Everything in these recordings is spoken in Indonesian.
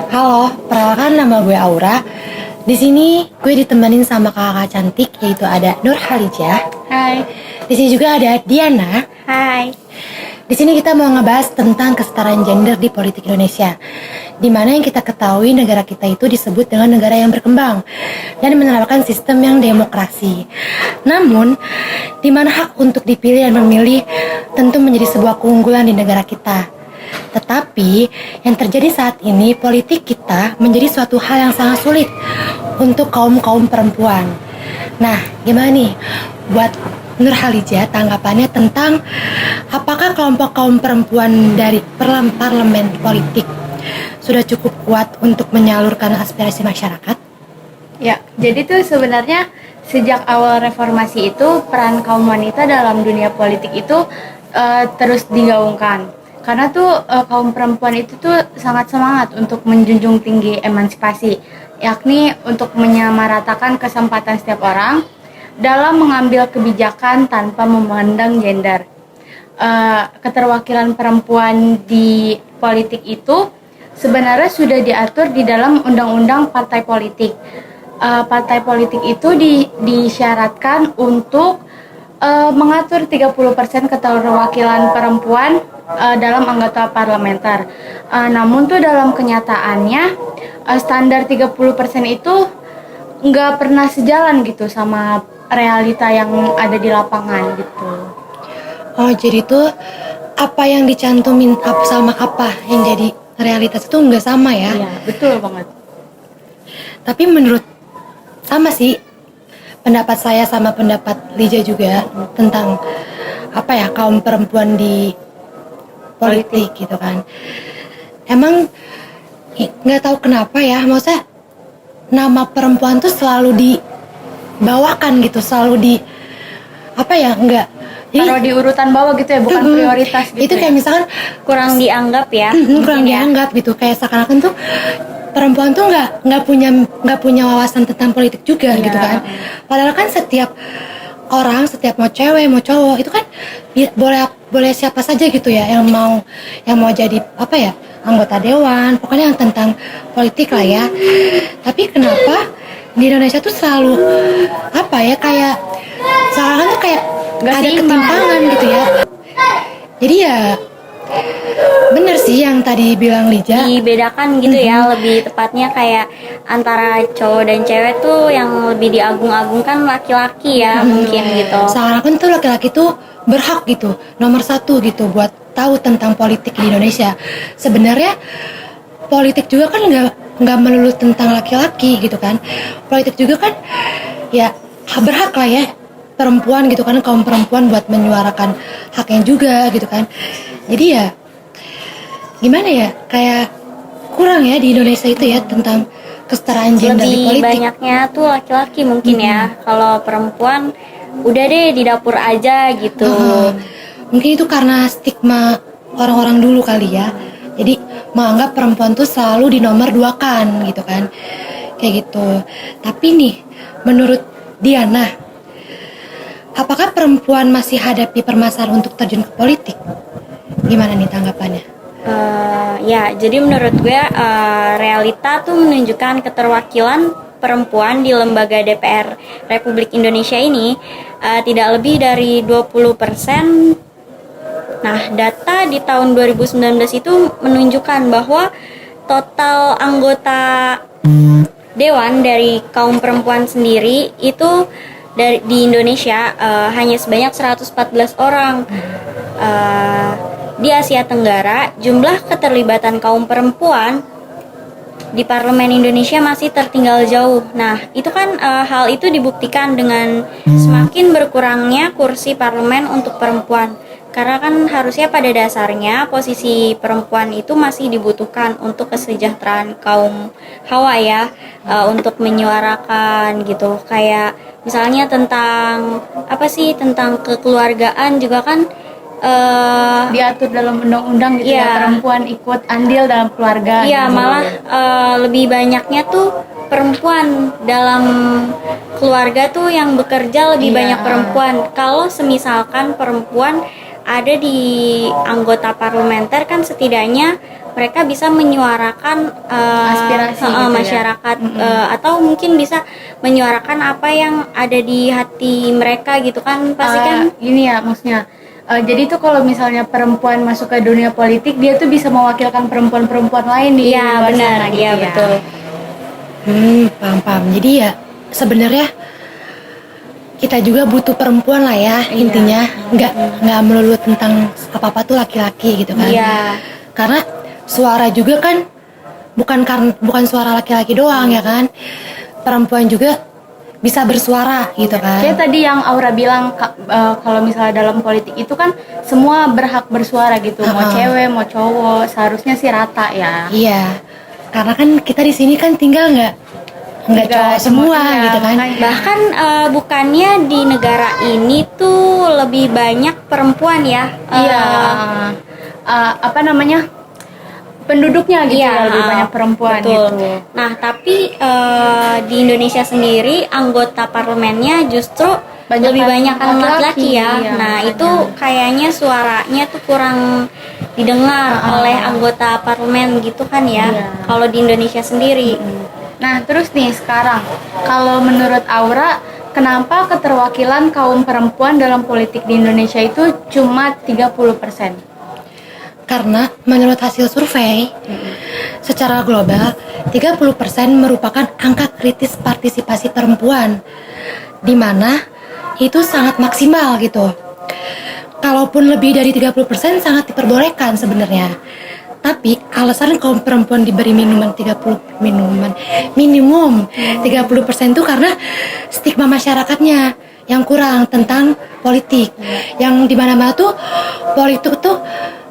Halo, perkenalkan nama gue Aura. Di sini gue ditemenin sama kakak cantik yaitu ada Nur Halijah. Hai. Di sini juga ada Diana. Hai. Di sini kita mau ngebahas tentang kesetaraan gender di politik Indonesia. Di mana yang kita ketahui negara kita itu disebut dengan negara yang berkembang dan menerapkan sistem yang demokrasi. Namun, di mana hak untuk dipilih dan memilih tentu menjadi sebuah keunggulan di negara kita. Tetapi yang terjadi saat ini politik kita menjadi suatu hal yang sangat sulit untuk kaum-kaum perempuan. Nah, gimana nih buat Nur Halijah tanggapannya tentang apakah kelompok kaum perempuan dari parlemen politik sudah cukup kuat untuk menyalurkan aspirasi masyarakat? Ya, jadi tuh sebenarnya sejak awal reformasi itu peran kaum wanita dalam dunia politik itu terus digaungkan. Karena tuh kaum perempuan itu tuh sangat semangat untuk menjunjung tinggi emansipasi, yakni untuk menyamaratakan kesempatan setiap orang dalam mengambil kebijakan tanpa memandang gender. Keterwakilan perempuan di politik itu sebenarnya sudah diatur di dalam undang-undang partai politik. Partai politik itu disyaratkan untuk mengatur 30% keterwakilan perempuan dalam anggota parlementer. Namun tuh dalam kenyataannya standar 30% itu nggak pernah sejalan gitu sama realita yang ada di lapangan gitu. Oh, jadi tuh apa yang dicantumin sama apa yang jadi realitas itu nggak sama ya? Iya, betul banget. Tapi menurut sama sih pendapat saya sama pendapat Lija juga tentang apa ya kaum perempuan di politik gitu kan. Emang nggak tahu kenapa ya, maksudnya nama perempuan tuh selalu dibawakan gitu, selalu di apa ya nggak Taruh di urutan bawah gitu ya, bukan prioritas gitu. Itu kayak misalkan kurang dianggap ya. kurang dianggap gitu, kayak seakan-akan tuh perempuan tuh nggak punya wawasan tentang politik juga gitu kan. Padahal kan setiap orang, setiap mau cewek mau cowok itu kan boleh siapa saja gitu ya yang mau jadi apa ya anggota dewan, pokoknya yang tentang politik lah ya. Tapi kenapa di Indonesia tuh selalu apa ya kayak seakan tuh kayak Gak ada seimbang ketimpangan gitu ya. Jadi ya bener sih yang tadi bilang Lija, Dibedakan gitu ya, lebih tepatnya kayak antara cowok dan cewek tuh yang lebih diagung-agungkan laki-laki ya, mungkin gitu. seakan-akan tuh laki-laki tuh berhak gitu, nomor satu gitu buat tahu tentang politik di Indonesia. Sebenarnya politik juga kan nggak melulu tentang laki-laki gitu kan. Politik juga kan ya berhak lah ya perempuan gitu kan, kaum perempuan buat menyuarakan haknya juga gitu kan. Jadi ya gimana ya, kayak kurang ya di Indonesia itu ya tentang kesetaraan gender di Lebih politik. banyaknya tuh laki-laki mungkin ya. Kalau perempuan udah deh di dapur aja gitu. Mungkin itu karena stigma orang-orang dulu kali ya. Jadi menganggap perempuan tuh selalu dinomor duakan gitu kan. Kayak gitu. Tapi nih, menurut Diana, apakah perempuan masih hadapi permasalahan untuk terjun ke politik? Gimana nih tanggapannya? Ya, jadi menurut gue realita tuh menunjukkan keterwakilan perempuan di lembaga DPR Republik Indonesia ini tidak lebih dari 20%. Nah, data di tahun 2019 itu menunjukkan bahwa total anggota dewan dari kaum perempuan sendiri itu di Indonesia hanya sebanyak 114 orang. Di Asia Tenggara, jumlah keterlibatan kaum perempuan di parlemen Indonesia masih tertinggal jauh. Nah, itu kan hal itu dibuktikan dengan semakin berkurangnya kursi parlemen untuk perempuan. Karena kan harusnya pada dasarnya posisi perempuan itu masih dibutuhkan untuk kesejahteraan kaum hawa ya, untuk menyuarakan gitu. Kayak misalnya tentang apa sih, tentang kekeluargaan juga kan diatur dalam undang-undang gitu ya, perempuan ikut andil dalam keluarga. Iya, gitu. malah lebih banyaknya tuh perempuan dalam keluarga tuh yang bekerja lebih banyak perempuan. Kalau semisalkan perempuan ada di anggota parlementer kan setidaknya mereka bisa menyuarakan Aspirasi gitu ya. masyarakat, atau mungkin bisa menyuarakan apa yang ada di hati mereka gitu kan, pasti kan. Gini ya maksudnya. Jadi tuh kalau misalnya perempuan masuk ke dunia politik, dia tuh bisa mewakilkan perempuan-perempuan lain di Iya luar benar, sana gitu iya ya. betul. Paham. Jadi ya sebenarnya kita juga butuh perempuan lah ya, Iya. intinya nggak melulu tentang apa-apa tuh laki-laki gitu kan. Iya. Karena suara juga kan bukan suara laki-laki doang ya kan. Perempuan juga bisa bersuara gitu kan. Kayak tadi yang Aura bilang kalau misalnya dalam politik itu kan semua berhak bersuara gitu, mau cewek mau cowok, seharusnya sih rata ya. Iya. Karena kan kita di sini kan tinggal nggak cowok semua iya, gitu kan. makanya. Bahkan bukannya di negara ini tuh lebih banyak perempuan ya? Iya. Apa namanya? Penduduknya gitu Iya, ya, lebih banyak perempuan betul. gitu. Nah, tapi di Indonesia sendiri anggota parlemennya justru lebih banyak laki-laki ya. Iya, Nah, makanya. itu kayaknya suaranya tuh kurang didengar oleh anggota parlemen gitu kan ya. Iya. Kalau di Indonesia sendiri. Nah, terus nih sekarang, kalau menurut Aura, kenapa keterwakilan kaum perempuan dalam politik di Indonesia itu cuma 30%? Karena menurut hasil survei secara global 30% merupakan angka kritis partisipasi perempuan, di mana itu sangat maksimal gitu. Kalaupun lebih dari 30% sangat diperbolehkan sebenarnya. Tapi alasan kaum perempuan diberi minimum 30% itu karena stigma masyarakatnya yang kurang tentang politik. Yang di mana-mana tuh politik tuh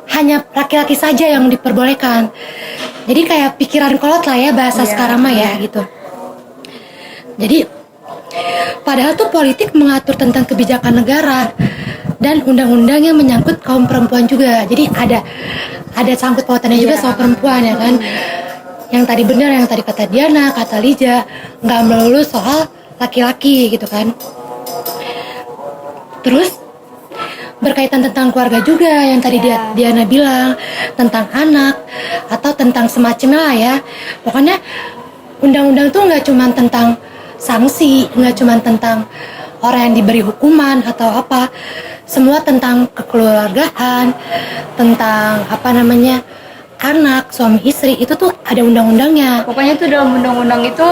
hanya laki-laki saja yang diperbolehkan. Jadi kayak pikiran kolot lah ya bahasa sekarang mah ya gitu. Jadi padahal tuh politik mengatur tentang kebijakan negara dan undang-undang yang menyangkut kaum perempuan juga. Jadi ada sangkut pautannya juga sama perempuan ya kan. Yang tadi benar, yang tadi kata Diana, kata Lija, nggak melulu soal laki-laki gitu kan. Terus berkaitan tentang keluarga juga yang tadi Diana bilang tentang anak atau tentang semacamnya lah ya. Pokoknya undang-undang tuh nggak cuma tentang sanksi, nggak cuma tentang orang yang diberi hukuman atau apa, semua tentang kekeluargaan, tentang apa namanya anak, suami istri, itu tuh ada undang-undangnya. Pokoknya tuh dalam undang-undang itu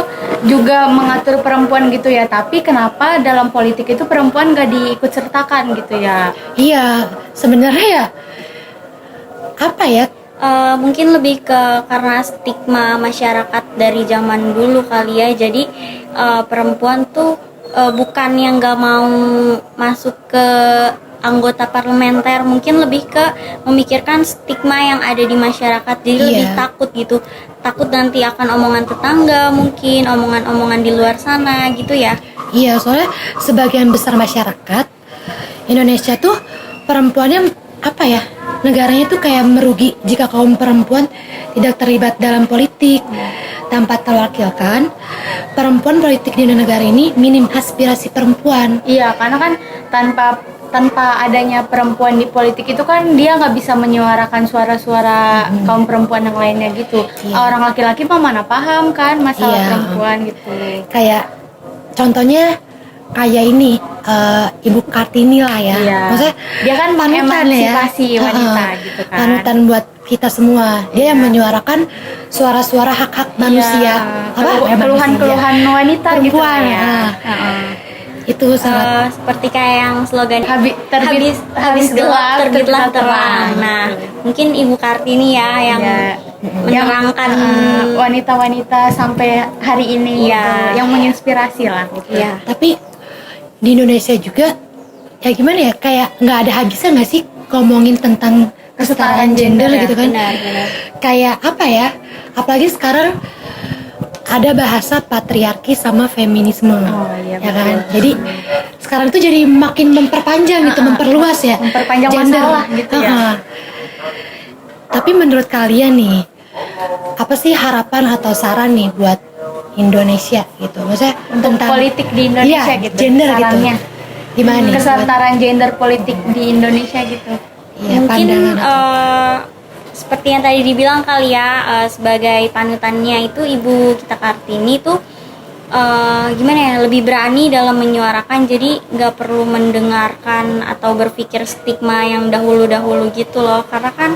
juga mengatur perempuan gitu ya. Tapi kenapa dalam politik itu perempuan gak diikut sertakan gitu ya? Iya, sebenarnya ya apa ya? Mungkin lebih ke karena stigma masyarakat dari zaman dulu kali ya. Jadi perempuan tuh bukan yang gak mau masuk ke anggota parlementer, mungkin lebih ke memikirkan stigma yang ada di masyarakat. Jadi lebih takut gitu, takut nanti akan omongan tetangga, mungkin omongan-omongan di luar sana gitu ya. Iya, soalnya sebagian besar masyarakat Indonesia tuh perempuannya apa ya, negaranya tuh kayak merugi jika kaum perempuan tidak terlibat dalam politik. Tanpa terwakilkan, perempuan politik di negara ini minim aspirasi perempuan. Iya, karena kan tanpa adanya perempuan di politik itu kan dia nggak bisa menyuarakan suara-suara kaum perempuan yang lainnya gitu. Orang laki-laki mah mana paham kan masalah perempuan gitu. Kayak contohnya kayak ini Ibu Kartini lah ya. Maksudnya dia kan panutan ya, emansipasi wanita gitu kan. panutan buat kita semua. Dia yang menyuarakan suara-suara hak-hak manusia, keluhan-keluhan wanita perempuan gitu ya. Itu sangat Seperti kayak yang slogan habis gelap terbitlah terang. Nah, mungkin Ibu Kartini ya yang menerangkan wanita-wanita sampai hari ini gitu, yang menginspirasi lah gitu. Iya. Tapi di Indonesia juga ya gimana ya, kayak nggak ada habisnya nggak sih ngomongin tentang kesetaraan gender gitu kan. Benar. Kayak apa ya, apalagi sekarang ada bahasa patriarki sama feminisme, iya, ya kan. Jadi sekarang tuh jadi makin memperpanjang gitu, memperluas ya, memperpanjang masalah gitu ya. Tapi menurut kalian nih, apa sih harapan atau saran nih buat Indonesia gitu? Maksudnya Untuk tentang politik di Indonesia gitu, gender sarannya. gitu. Gimana nih? Kesetaraan gender politik di Indonesia gitu. Iya, Mungkin pandangan. seperti yang tadi dibilang kali ya, sebagai panutannya itu Ibu Gita Kartini tuh gimana ya, lebih berani dalam menyuarakan, jadi nggak perlu mendengarkan atau berpikir stigma yang dahulu-dahulu gitu loh, karena kan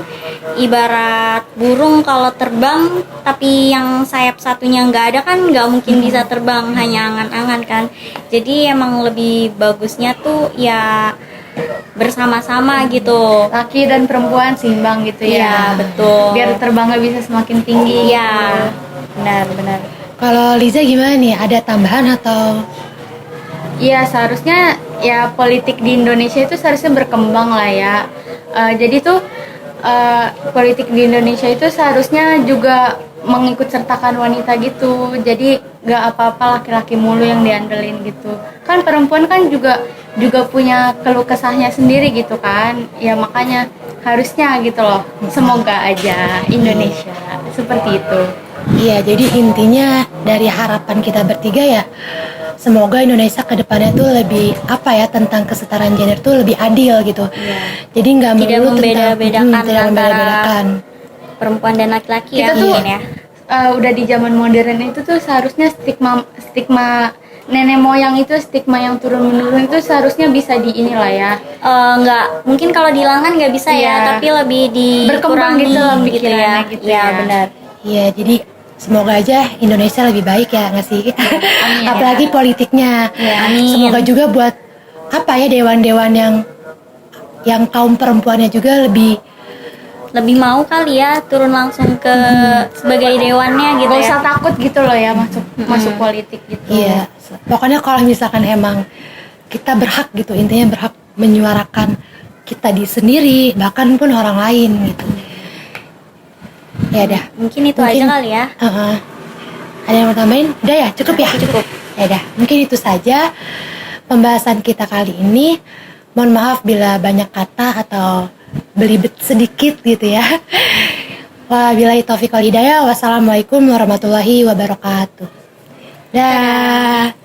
ibarat burung kalau terbang tapi yang sayap satunya nggak ada kan nggak mungkin bisa terbang, hanya angan-angan kan. Jadi emang lebih bagusnya tuh ya bersama-sama gitu. Laki dan perempuan seimbang gitu ya. Iya, betul. Biar terbangnya bisa semakin tinggi. Iya, benar-benar. Kalau Liza gimana nih? Ada tambahan atau? Iya, seharusnya ya politik di Indonesia itu seharusnya berkembang lah ya. Jadi tuh politik di Indonesia itu seharusnya juga mengikut sertakan wanita gitu. Jadi gak apa-apa laki-laki mulu yang diandelin gitu. Kan perempuan kan juga punya keluh kesahnya sendiri gitu kan. Ya makanya harusnya gitu loh. Semoga aja Indonesia seperti itu. Iya, jadi intinya dari harapan kita bertiga ya, semoga Indonesia ke depannya tuh lebih apa ya, tentang kesetaraan gender tuh lebih adil gitu. Jadi nggak Tidak melulu membeda-bedakan tidak antara membeda-bedakan. perempuan dan laki-laki Kita ya tuh mungkin ya. udah di zaman modern itu tuh seharusnya stigma nenek moyang itu, stigma yang turun menurun itu seharusnya bisa di inilah ya. Nggak mungkin kalau dihilangkan nggak bisa Iya. ya, tapi lebih Berkembang dikurangi gitu loh gitu ya. pikirannya gitu Iya, ya. benar. Iya, jadi semoga aja Indonesia lebih baik ya, nggak sih? Amin. Apalagi politiknya. Amin. Semoga juga buat apa ya, dewan-dewan yang kaum perempuannya juga lebih Mau kali ya turun langsung ke sebagai dewannya gitu Gak ya. usah takut gitu loh ya masuk politik gitu. iya. Pokoknya kalau misalkan emang kita berhak gitu, intinya berhak menyuarakan kita di sendiri, bahkan pun orang lain gitu. Ya dah. Mungkin itu aja kali ya. Ada yang mau tambahin? Udah ya, cukup ya? Cukup. Ya dah, mungkin itu saja pembahasan kita kali ini. Mohon maaf bila banyak kata atau belibet sedikit gitu ya. Wabillahi taufiq wal hidayah. Wassalamualaikum warahmatullahi wabarakatuh. Dah.